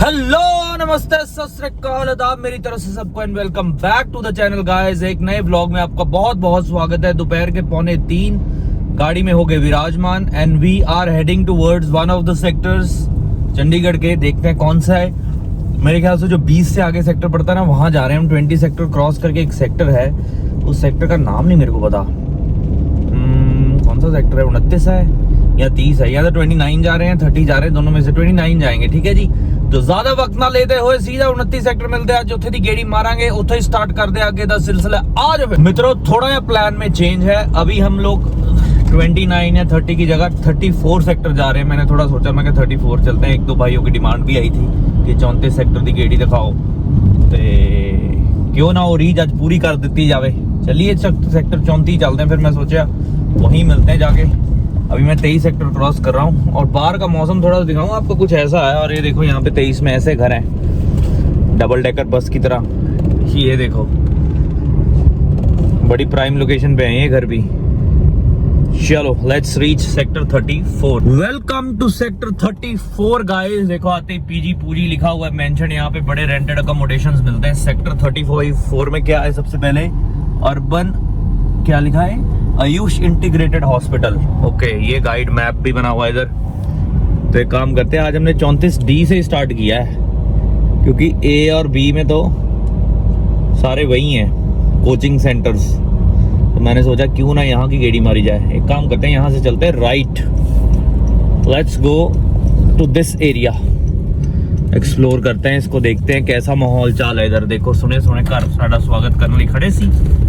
Hello नमस्ते सत श्री अकाल आदाब मेरी तरफ से सबको and welcome back to the channel guys. एक नए व्लॉग में आपका बहुत बहुत स्वागत है। दोपहर के 2:45 गाड़ी में हो गए विराजमान and we are heading towards one of the sectors Chandigarh के। देखते हैं कौन सा है। मेरे ख्याल से जो 20 से आगे सेक्टर पड़ता है ना, वहां जा रहे हैं हम। 20 सेक्टर क्रॉस करके एक सेक्टर है, उस सेक्टर का नाम नहीं मेरे को पता। कौन सा सेक्टर है, 29 है या 30 है, या तो 29 जा रहे हैं 30 जा रहे हैं, दोनों में से 29 जाएंगे। ठीक है जी, तो ज्यादा वक्त ना लेते हुए सीधा 29 सेक्टर मिलते हैं। चौथे दी गेड़ी मारांगे, उथे ही स्टार्ट कर दे आगे दा सिलसिला। आज मित्रों थोड़ा या प्लान में चेंज है। अभी हम लोग 29 या 30 की जगह 34 सेक्टर जा रहे हैं। मैंने थोड़ा सोचा मैं 34 चलते हैं। एक दो भाइयों की डिमांड भी आई थी कि 34 सेक्टर की गेड़ी दिखाओ, तो क्यों ना हो रीच आज पूरी कर दी जावे। चलिए सेक्टर 34 चलते हैं। फिर मैं सोचा वहीं मिलते हैं जाके। अभी मैं 23 सेक्टर क्रॉस कर रहा हूँ और बाहर का मौसम थोड़ा दिखाऊँ आपको, कुछ ऐसा है। और ये देखो यहाँ पे 23 में ऐसे घर हैं डबल डेकर बस की तरह। ये देखो बड़ी प्राइम लोकेशन पे है ये घर भी। चलो let's reach sector 34। Welcome to sector 34 guys. देखो आते ही पीजी पूरी लिखा हुआ है मेंशन। यहाँ पे बड़े रेंटेड अकोमोडेशंस मिलते हैं। सेक्टर 34 में क्या है, सबसे पहले अर्बन क्या लिखा है, आयुष इंटीग्रेटेड हॉस्पिटल। ओके, ये गाइड मैप भी बना हुआ है इधर। तो एक काम करते हैं, आज हमने 34D से स्टार्ट किया है क्योंकि ए और बी में तो सारे वही हैं कोचिंग सेंटर्स। तो मैंने सोचा क्यों ना यहाँ की गेड़ी मारी जाए। एक काम करते हैं, यहाँ से चलते हैं right. Let's go to this area, explore करते हैं इसको, देखते हैं कैसा माहौल चाल है इधर। देखो सुने सुने घर साड़ा स्वागत करने लिए खड़े सी।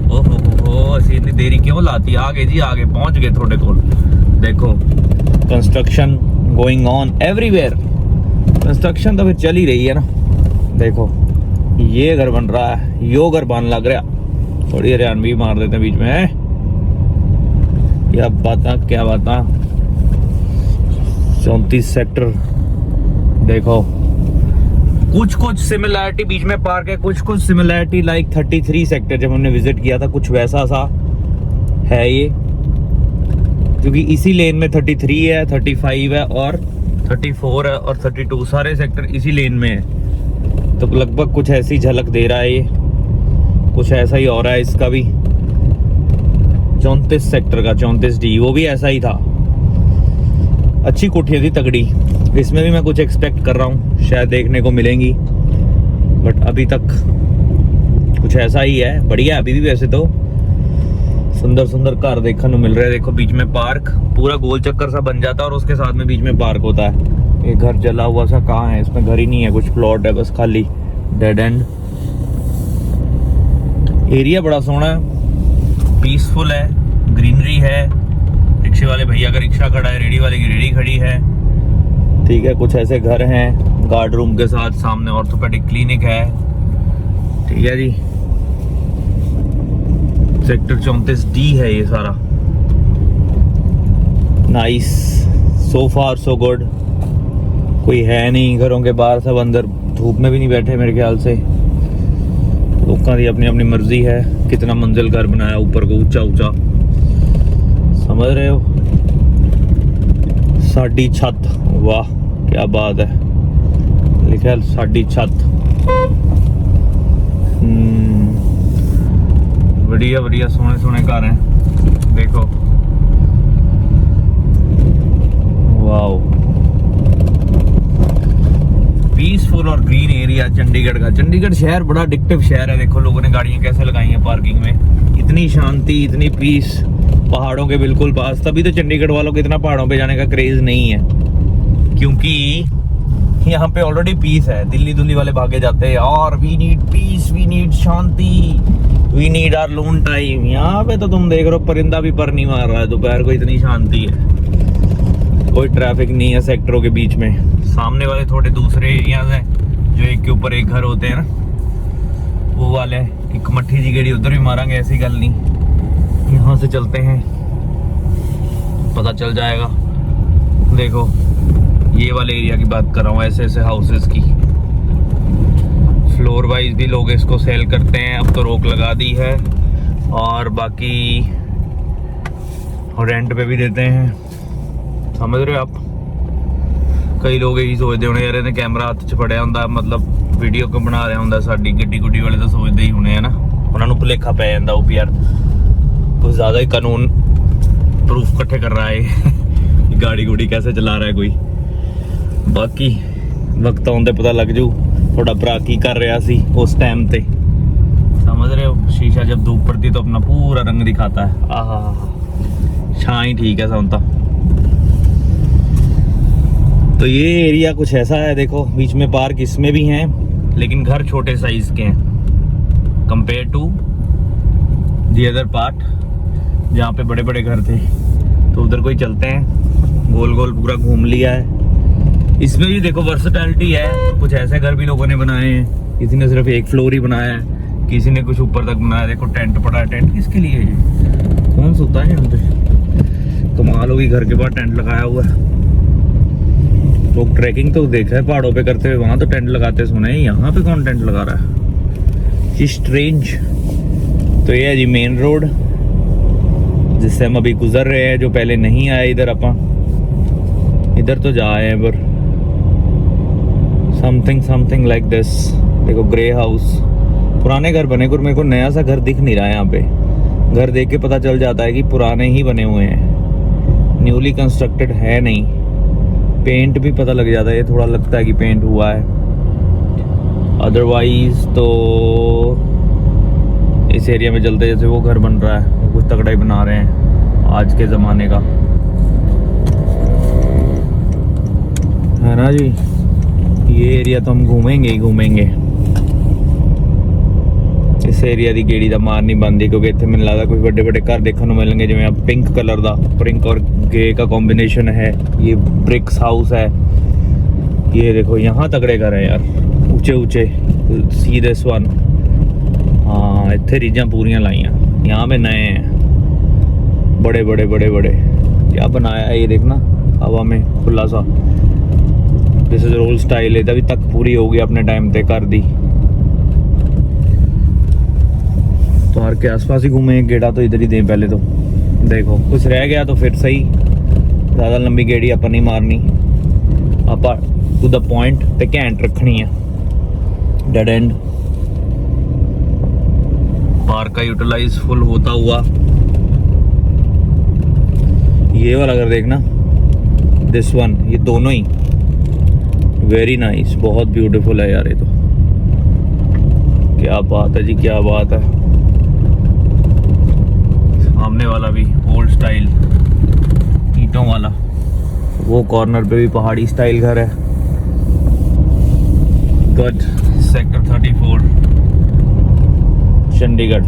ओहो ऐसी इतनी देरी क्यों लाती। आगे जी आगे पहुंच गए थोड़े को। देखो construction going on everywhere. Construction तो फिर चल ही रही है ना। देखो ये घर बन रहा है, यो घर बन लग रहा। थोड़ी हरियाणवी मार देते हैं बीच में। क्या बात 34 सेक्टर। देखो कुछ सिमिलैरिटी बीच में पार्क है, कुछ सिमिलैरिटी लाइक 33 सेक्टर जब हमने विजिट किया था, कुछ वैसा सा है ये। क्योंकि इसी लेन में 33 है, 35 है और 34 है और 32 सारे सेक्टर इसी लेन में है। तो लगभग कुछ ऐसी झलक दे रहा है ये, कुछ ऐसा ही हो रहा है इसका भी। 34 सेक्टर का 34D वो भी ऐसा ही था। अच्छी कोठियाँ थी तगड़ी। इसमें भी मैं कुछ एक्सपेक्ट कर रहा हूँ, शायद देखने को मिलेंगी, बट अभी तक कुछ ऐसा ही है। बढ़िया अभी भी वैसे तो सुंदर सुंदर घर देखने को मिल रहे हैं। देखो बीच में पार्क पूरा गोल चक्कर सा बन जाता है और उसके साथ में बीच में पार्क होता है। ये घर जला हुआ सा कहाँ है, इसमें घर ही नहीं है, कुछ प्लॉट है बस खाली, डेड एंड। एरिया बड़ा सोहना है, पीसफुल है, ग्रीनरी है। रिक्शे वाले भैया का रिक्शा खड़ा है, रेडी वाले की रेडी खड़ी है। ठीक है, कुछ ऐसे घर हैं गार्ड रूम के साथ। सामने ऑर्थोपेडिक क्लिनिक है। ठीक है जी, सेक्टर 34D है ये सारा। नाइस, सो फार सो गुड। कोई है नहीं घरों के बाहर, सब अंदर धूप में भी नहीं बैठे मेरे ख्याल से। लोगों की अपनी अपनी मर्जी है कितना मंजिल घर बनाया ऊपर को, ऊंचा ऊंचा, समझ रहे हो। साडी छत, वाह क्या बात है, लिखा है साडी छत। बढ़िया बढ़िया सोने सोने घर हैं। देखो वाओ, पीसफुल और ग्रीन एरिया चंडीगढ़ का। चंडीगढ़ शहर बड़ा एडिक्टिव शहर है। देखो लोगों ने गाड़ियां कैसे लगाई हैं पार्किंग में, इतनी शांति इतनी पीस, पहाड़ों के बिल्कुल पास। तभी तो चंडीगढ़ वालों को इतना पहाड़ों पे जाने का क्रेज नहीं है, क्योंकि यहाँ पे ऑलरेडी पीस है। दिल्ली वाले भागे जाते हैं और we need peace, we need shanti, we need our lone time. यहाँ पे तो तुम देख रहे हो परिंदा भी पर नहीं मार रहा है, दोपहर को इतनी शांति है, कोई ट्रैफिक नहीं है सेक्टरों के बीच में। सामने वाले थोड़े दूसरे एरियाज हैं जो एक के ऊपर एक घर होते हैं ना, वो वाले। एक मट्ठी जी गेड़ी उधर भी मारेंगे, ऐसी गल नहीं। यहाँ से चलते हैं, पता चल जाएगा। देखो ये वाले एरिया की बात कर रहा हूँ, ऐसे ऐसे हाउसेस की। फ्लोर वाइज भी लोग इसको सेल करते हैं, अब तो रोक लगा दी है। और बाकी रेंट पे भी देते हैं, समझ रहे हो आप। ਕਈ ਲੋਕ ਇਹੀ ਸੋਚਦੇ ਹੋਣੇ ਯਾਰ ਇਹਨੇ ਕੈਮਰਾ ਹੱਥ 'ਚ ਫੜਿਆ ਹੁੰਦਾ, ਮਤਲਬ ਵੀਡੀਓ ਕਿਉਂ ਬਣਾ ਰਿਹਾ ਹੁੰਦਾ। ਸਾਡੀ ਗੱਡੀ ਗੁੱਡੀ ਵਾਲੇ ਤਾਂ ਸੋਚਦੇ ਹੀ ਹੋਣੇ ਆ ਨਾ, ਉਹਨਾਂ ਨੂੰ ਭੁਲੇਖਾ ਪੈ ਜਾਂਦਾ ਉਹ ਵੀ ਯਾਰ कुछ ज़्यादा ही कानून प्रूफ इकट्ठे कर रहा है गाड़ी गुड़ी कैसे चला रहा है कोई। बाकी वक्त आउंदे पता लग जू थोड़ा भरा की कर रहा सी उस टाइम ते, समझ रहे हो। शीशा जब धूप पड़ती तो अपना पूरा रंग दिखाता है। आहा छां ही ठीक है सोनता। तो ये एरिया कुछ ऐसा है, देखो बीच में पार्क इसमें भी हैं, लेकिन घर छोटे साइज के हैं compare to the other part जहाँ पे बड़े बड़े घर थे। तो उधर कोई चलते हैं, गोल गोल पूरा घूम लिया है। इसमें भी देखो वर्सेटैलिटी है, कुछ ऐसे घर भी लोगों ने बनाए हैं, किसी ने सिर्फ एक फ्लोर ही बनाया है, किसी ने कुछ ऊपर तक बनाया। देखो टेंट पड़ा है, टेंट किसके लिए है ये, कौन सोता है यहाँ पे। कमाल होगी, घर के बाहर टेंट लगाया हुआ है। लोग ट्रैकिंग तो देखा है पहाड़ों पे करते हुए, वहाँ तो टेंट लगाते सुने, यहाँ पे कौन टेंट लगा रहा है, जी स्ट्रेंज। तो ये है जी मेन रोड जिससे हम अभी गुजर रहे हैं, जो पहले नहीं आए इधर। अपा इधर तो जा आए हैं पर समथिंग लाइक दिस। देखो ग्रे हाउस, पुराने घर बने, मेरे को नया सा घर दिख नहीं रहा है यहाँ पे। घर देख के पता चल जाता है कि पुराने ही बने हुए हैं, न्यूली कंस्ट्रक्टेड है नहीं। पेंट भी पता लग जाता है, ये थोड़ा लगता है कि पेंट हुआ है, अदरवाइज तो इस एरिया में चलते जैसे वो घर बन रहा है, वो कुछ तगड़ा ही बना रहे हैं आज के ज़माने का, है ना जी। ये एरिया तो हम घूमेंगे ही घूमेंगे। इस एरिया की गेड़ी का मार नहीं बनती, क्योंकि इतने मैंने लगता कुछ बड़े बड़े घर देखने को मिलेंगे, जिवें पिंक कलर का, पिंक और ग्रे का कॉम्बिनेशन है। ये ब्रिक्स हाउस है, ये देखो यहाँ तगड़े घर है यार, ऊंचे ऊंचे। सी दिस वन, हाँ इतने रीजा पूरियां लाइया। यहाँ पे नए हैं, बड़े बड़े बड़े बड़े। क्या बनाया है ये देखना, हवा में खुला सा। This is old style. ये अभी तक पूरी होगी अपने टाइम पे कर दी। पार्क के आसपास ही घूमे, एक गेड़ा तो इधर ही दें पहले। तो देखो कुछ रह गया तो फिर सही, ज़्यादा लंबी गेड़ी अपन नहीं मारनी, आप टू द पॉइंट ते घैंट रखनी है। डेड एंड पार्क का यूटिलाइज फुल होता हुआ। ये वाला अगर देखना, दिस वन, ये दोनों ही वेरी नाइस, बहुत ब्यूटीफुल है यार। ये तो क्या बात है जी, क्या बात है। सामने वाला भी ओल्ड स्टाइल ईंटों वाला, वो कॉर्नर पे भी पहाड़ी स्टाइल घर है। गुड। सेक्टर 34 चंडीगढ़।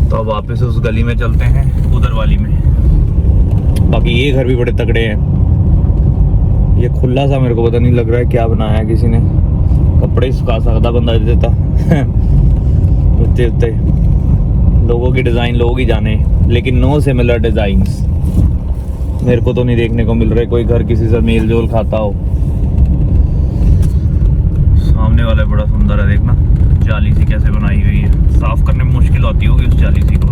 तो अब वापस उस गली में चलते हैं, उधर वाली में। बाकी ये घर भी बड़े तगड़े हैं। ये खुला सा, मेरे को पता नहीं लग रहा है क्या बनाया किसी ने, कपड़े सुखा सकता बंदा देता उत्ते उत्ते। लोगों की डिज़ाइन लोग ही जाने, लेकिन नो सिमिलर डिज़ाइंस मेरे को तो नहीं देखने को मिल रहे कोई घर किसी से मेल जोल खाता हो। सामने वाला बड़ा सुंदर है, देखना जाली सी कैसे बनाई हुई है, साफ करने में मुश्किल होती होगी उस जाली सी को।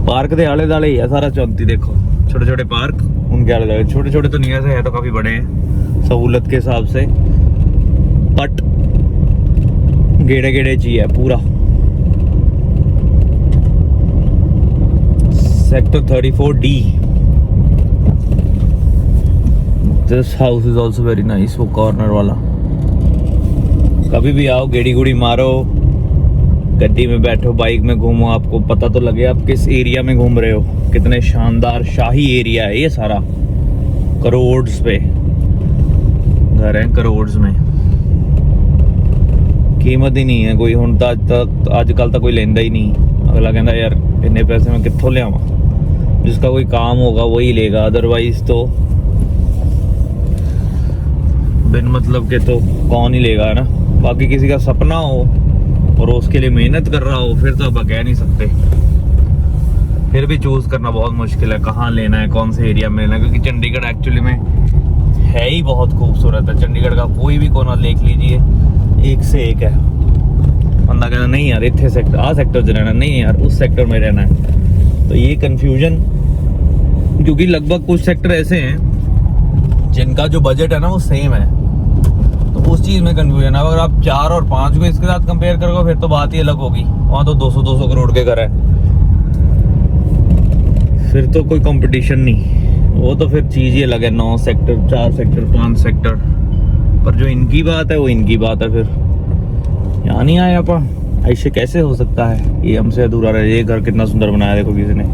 पार्क के आले दाले ही है सारा चौंती। देखो छोटे छोटे पार्क, उनके आले दाले छोटे छोटे तो नहीं ऐसे है, तो काफी बड़े हैं सहूलत के हिसाब से, बट गेड़े गेड़े चाहिए है पूरा। Sector 34D। This house is also very nice, वो कॉर्नर वाला। कभी भी आओ, गेड़ी गुड़ी मारो, गड्डी में बैठो, बाइक में घूमो, आपको पता तो लगे आप किस एरिया में घूम रहे हो। कितने शानदार शाही एरिया है ये सारा, करोड़्स पे घर है, करोड़्स में। कीमत ही नहीं है कोई हुण तो अजकल तो कोई लेंदा ही नहीं। अगला कहता यार इन्ने पैसे मैं कित्थों लियावां, जिसका कोई काम होगा वही लेगा, अदरवाइज तो बिन मतलब के तो कौन ही लेगा, है ना। बाकी किसी का सपना हो और उसके लिए मेहनत कर रहा हो, फिर तो अब कह नहीं सकते। फिर भी चूज करना बहुत मुश्किल है कहाँ लेना है, कौन से एरिया में लेना है, क्योंकि चंडीगढ़ एक्चुअली में है ही बहुत खूबसूरत है। चंडीगढ़ का कोई भी कोना देख लीजिए, एक से एक है। बंदा कहना नहीं यार इतने सेक्टर, आ सेक्टर च रहना, नहीं यार उस सेक्टर में रहना है। तो ये कन्फ्यूजन क्योंकि लगभग कुछ सेक्टर ऐसे हैं जिनका जो बजट है ना वो सेम है, तो उस चीज में कंफ्यूजन है। अगर आप 4 और 5 को इसके साथ कंपेयर करोगे फिर तो बात ही अलग होगी। वहाँ तो 200-200 करोड़ के घर है, फिर तो कोई कंपटीशन नहीं, वो तो फिर चीज ही अलग है। 9 सेक्टर, 4 सेक्टर, 5 सेक्टर, पर जो इनकी बात है वो इनकी बात है। फिर यहाँ नहीं आए आपा, ऐसे कैसे हो सकता है? ये हमसे अधूरा रहे। ये घर कितना सुंदर बनाया देखो किसी ने,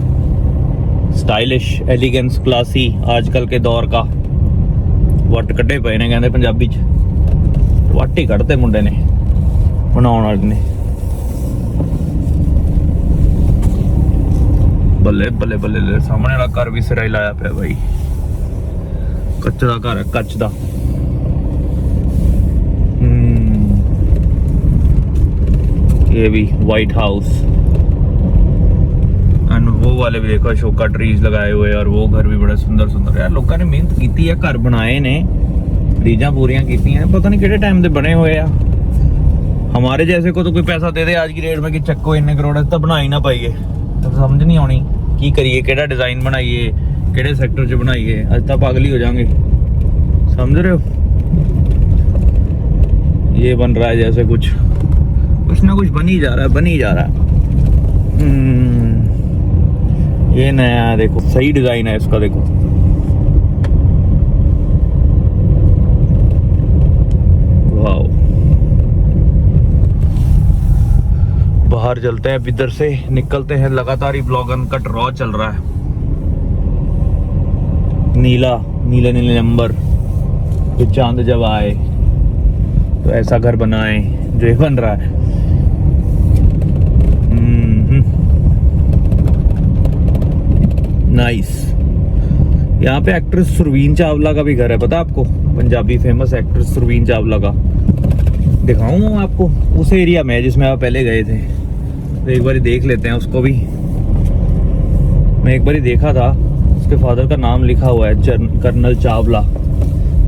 स्टाइलिश, एलिगेंस, क्लासी, आजकल के दौर का। वट कटे पे ने कहते पंजाबी च, वट ही कटते मुंडे ने बनाने वाले ने। बल्ले बल्ले बल्ले, सामने वाला घर भी सिरा ही लाया पे भाई। कच्च दा घर है, कच्च दा। ये भी व्हाइट हाउस, एंड वो वाले भी देखो शोका ट्रीज लगाए हुए, और वो घर भी बड़ा सुंदर सुंदर। यार लोगों ने मेहनत की है, घर बनाए ने, रीजा पूरियां की हैं, पता नहीं किहड़े टाइम दे बने हुए आ। हमारे जैसे को तो कोई पैसा दे दे आज की डेट में कि चक्को इन्ने करोड़ तो बना ही ना पाइए, तो समझ नहीं आनी की करिए, केड़ा डिजाइन बनाइए, केड़े सेक्टर च बनाइए। अज तक पागल ही हो जाएंगे, समझ रहे हो? ये बन रहा है जैसे कुछ ना कुछ बन ही जा रहा है, बन ही जा रहा है। ये नया है देखो, सही डिजाइन है इसका देखो। वाओ, बाहर चलते हैं, इधर से निकलते हैं। लगातार ही ब्लॉग अनकट रॉ चल रहा है। नीला नीले नीले नंबर, तो चांद जब आए तो ऐसा घर बनाए जो ये बन रहा है। नाइस। यहाँ पे एक्ट्रेस सुरवीन चावला का भी घर है, पता आपको? पंजाबी फेमस एक्ट्रेस सुरवीन चावला का। दिखाऊं आपको उस एरिया में जिसमें आप पहले गए थे, तो एक बार देख लेते हैं उसको भी। मैं एक बार देखा था, उसके फादर का नाम लिखा हुआ है कर्नल चावला।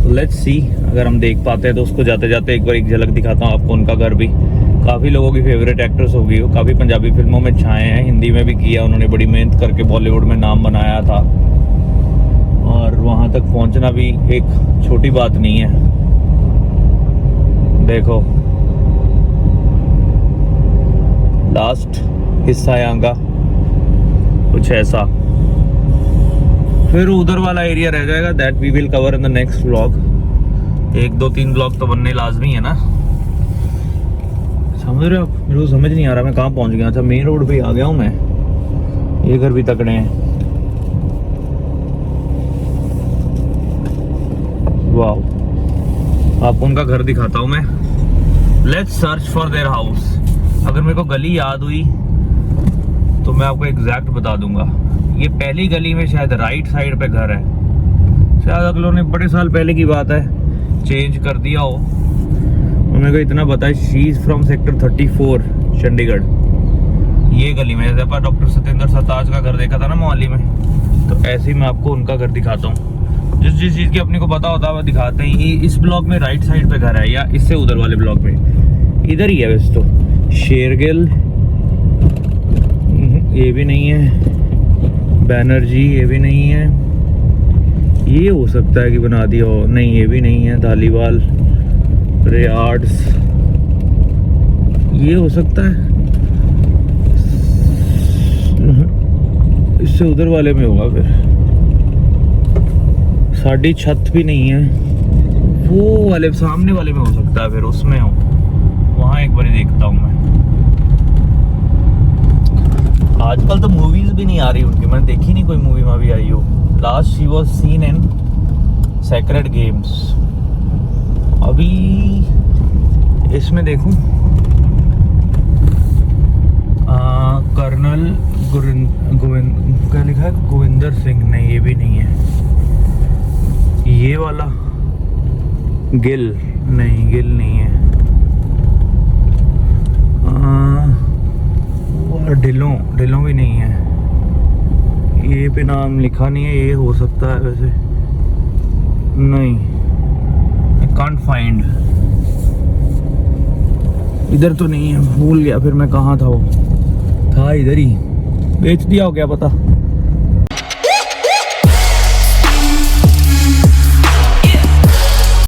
तो लेट्स सी, अगर हम देख पाते हैं तो उसको जाते जाते एक बार एक झलक दिखाता हूँ आपको उनका घर भी। काफ़ी लोगों की फेवरेट एक्ट्रेस होगी वो, काफ़ी पंजाबी फिल्मों में छाए हैं, हिंदी में भी किया उन्होंने, बड़ी मेहनत करके बॉलीवुड में नाम बनाया था, और वहाँ तक पहुँचना भी एक छोटी बात नहीं है। देखो लास्ट हिस्सा यहाँ का कुछ ऐसा, फिर उधर वाला एरिया रह जाएगा, that we will cover in the next vlog. 1 2 3 blog तो बनने लाजमी है ना, समझ रहे हो? मेरे को समझ नहीं आ रहा मैं कहाँ पहुँच गया। अच्छा, मेन रोड पे आ गया हूँ मैं। ये घर भी तकड़े हैं, वाह। आपको उनका घर दिखाता हूँ मैं। Let's search for their house. अगर मेरे को गली याद हुई तो मैं आपको एग्जैक्ट बता दूंगा। ये पहली गली में शायद राइट साइड पे घर है, शायद अगलों ने बड़े साल पहले की बात है चेंज कर दिया हो। मेरे को इतना पता है, she is from sector 34 Chandigarh. ये गली में जैसे अपन डॉक्टर सत्येंद्र सरताज का घर देखा था ना मोहाली में, तो ऐसे ही मैं आपको उनका घर दिखाता हूँ। जिस चीज़ की अपने को पता होता है वो दिखाते हैं। इस ब्लॉक में राइट साइड पे घर है, या इससे उधर वाले ब्लॉक में इधर ही है वैसे तो। शेरगिल ये भी नहीं है, बैनर्जी ये भी नहीं है, ये हो सकता है कि बना दिया हो, नहीं ये भी नहीं है। धालीवाल, रियार्ड्स ये हो सकता है, इससे उधर वाले में होगा। फिर साड़ी छत भी नहीं है, वो वाले सामने वाले में हो सकता है, फिर उसमें हो, वहाँ एक बार देखता हूँ मैं। आजकल तो मूवीज भी नहीं आ रही उनकी, मैंने देखी नहीं कोई मूवी में भी आई हो। Last she was seen in sacred games. अभी इसमें देखूं, कर्नल गोविंद क्या लिखा है, गोविंदर सिंह, नहीं ये भी नहीं है। ये वाला गिल, नहीं गिल नहीं है। ढिलों भी नहीं है। ये पे नाम लिखा नहीं है, ये हो सकता है वैसे, नहीं आई कांट फाइंड। इधर तो नहीं है, भूल गया फिर मैं कहाँ था। वो था इधर ही, बेच दिया हो क्या पता।